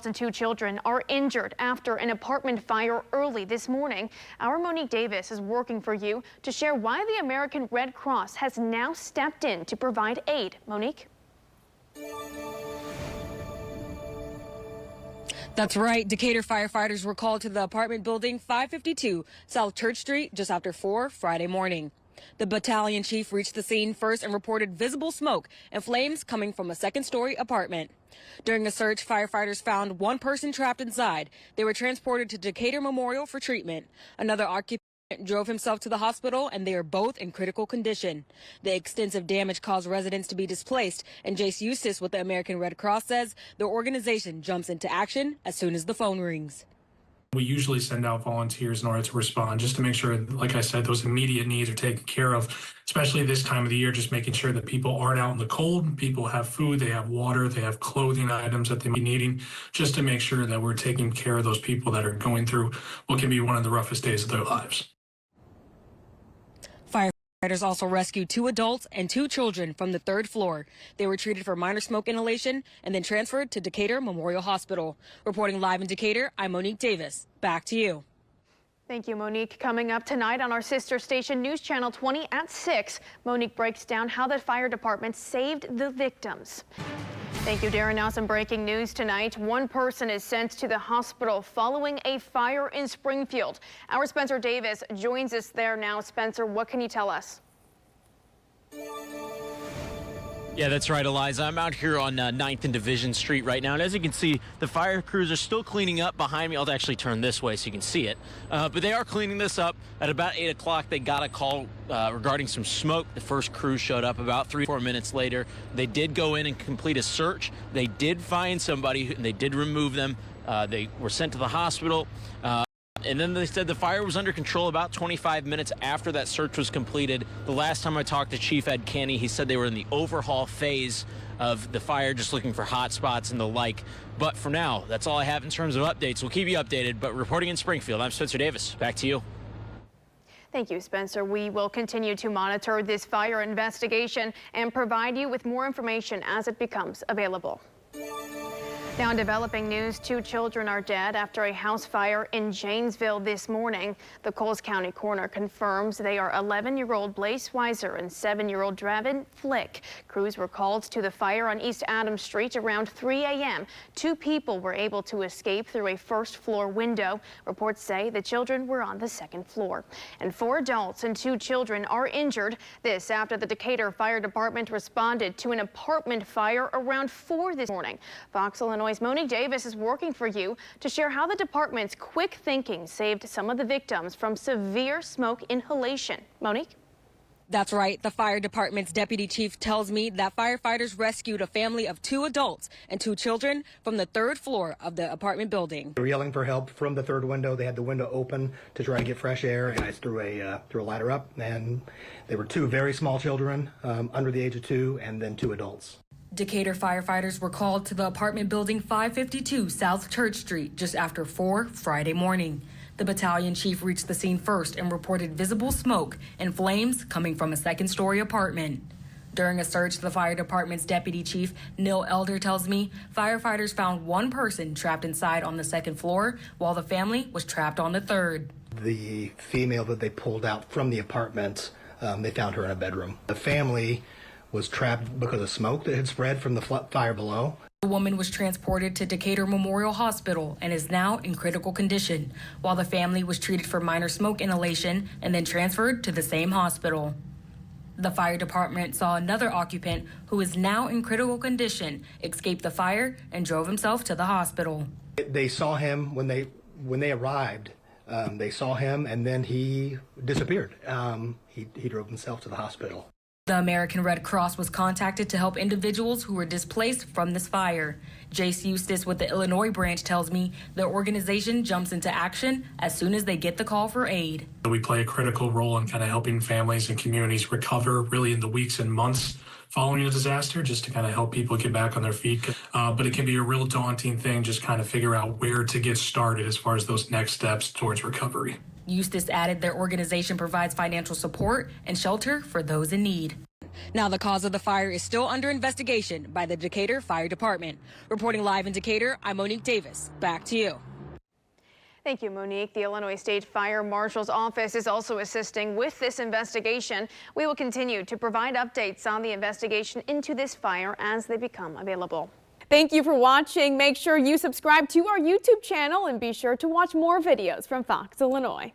adults and 2 children are injured after an apartment fire early this morning. Our Monique Davis is working for you to share why the American Red Cross has now stepped in to provide aid. Monique? That's right. Decatur firefighters were called to the apartment building 552 South Church Street just after 4 Friday morning. The battalion chief reached the scene first and reported visible smoke and flames coming from a second-story apartment. During a search, firefighters found one person trapped inside. They were transported to Decatur Memorial for treatment. Another occupant drove himself to the hospital, and they are both in critical condition. The extensive damage caused residents to be displaced, and Jace Eustace with the American Red Cross says the organization jumps into action as soon as the phone rings. We usually send out volunteers in order to respond, just to make sure, like I said, those immediate needs are taken care of, especially this time of the year, just making sure that people aren't out in the cold, people have food, they have water, they have clothing items that they may be needing, just to make sure that we're taking care of those people that are going through what can be one of the roughest days of their lives. Firefighters also rescued 2 adults and 2 children from the 3rd floor. They were treated for minor smoke inhalation and then transferred to Decatur Memorial Hospital. Reporting live in Decatur, I'm Monique Davis. Back to you. Thank you, Monique. Coming up tonight on our sister station, News Channel 20 at 6, Monique breaks down how the fire department saved the victims. Thank you, Darren. Now some breaking news tonight. One person is sent to the hospital following a fire in Springfield. Our Spencer Davis joins us there now. Spencer, what can you tell us? Yeah, that's right, Eliza. I'm out here on 9th and Division Street right now, and as you can see, the fire crews are still cleaning up behind me. I'll actually turn this way so you can see it. But they are cleaning this up. At about 8 o'clock, they got a call regarding some smoke. The first crew showed up about 3-4 minutes later. They did go in and complete a search. They did find somebody, and they did remove them. They were sent to the hospital. And then they said the fire was under control about 25 minutes after that search was completed. The last time I talked to Chief Ed Canny, he said they were in the overhaul phase of the fire, just looking for hot spots and the like. But for now, that's all I have in terms of updates. We'll keep you updated. But reporting in Springfield, I'm Spencer Davis. Back to you. Thank you, Spencer. We will continue to monitor this fire investigation and provide you with more information as it becomes available. Now in developing news, 2 children are dead after a house fire in Janesville this morning. The Coles County coroner confirms they are 11-year-old Blaze Weiser and 7-year-old Draven Flick. Crews were called to the fire on East Adams Street around 3 a.m. 2 people were able to escape through a first-floor window. Reports say the children were on the 2nd floor. And 4 adults and 2 children are injured. This after the Decatur Fire Department responded to an apartment fire around 4 this morning. Fox Illinois' Monique Davis is working for you to share how the department's quick thinking saved some of the victims from severe smoke inhalation. Monique? That's right. The fire department's deputy chief tells me that firefighters rescued a family of 2 adults and 2 children from the 3rd floor of the apartment building. They were yelling for help from the 3rd window. They had the window open to try to get fresh air, and I threw a ladder up, and there were 2 very small children under the age of 2, and then 2 adults. Decatur firefighters were called to the apartment building 552 South Church Street just after 4 Friday morning. The battalion chief reached the scene first and reported visible smoke and flames coming from a 2nd-story apartment. During a search, the fire department's deputy chief, Neil Elder, tells me firefighters found one person trapped inside on the 2nd floor while the family was trapped on the 3rd. The female that they pulled out from the apartment, they found her in a bedroom. The family was trapped because of smoke that had spread from the fire below. The woman was transported to Decatur Memorial Hospital and is now in critical condition, while the family was treated for minor smoke inhalation and then transferred to the same hospital. The fire department saw another occupant who is now in critical condition escape the fire and drove himself to the hospital. They saw him when they arrived. They saw him and then he disappeared. He drove himself to the hospital. The American Red Cross was contacted to help individuals who were displaced from this fire. Jace Eustace with the Illinois branch tells me the organization jumps into action as soon as they get the call for aid. We play a critical role in kind of helping families and communities recover really in the weeks and months following a disaster, just to kind of help people get back on their feet. But it can be a real daunting thing, just kind of figure out where to get started as far as those next steps towards recovery. Eustace added their organization provides financial support and shelter for those in need. Now, the cause of the fire is still under investigation by the Decatur Fire Department. Reporting live in Decatur, I'm Monique Davis. Back to you. Thank you, Monique. The Illinois State Fire Marshal's Office is also assisting with this investigation. We will continue to provide updates on the investigation into this fire as they become available. Thank you for watching. Make sure you subscribe to our YouTube channel and be sure to watch more videos from Fox Illinois.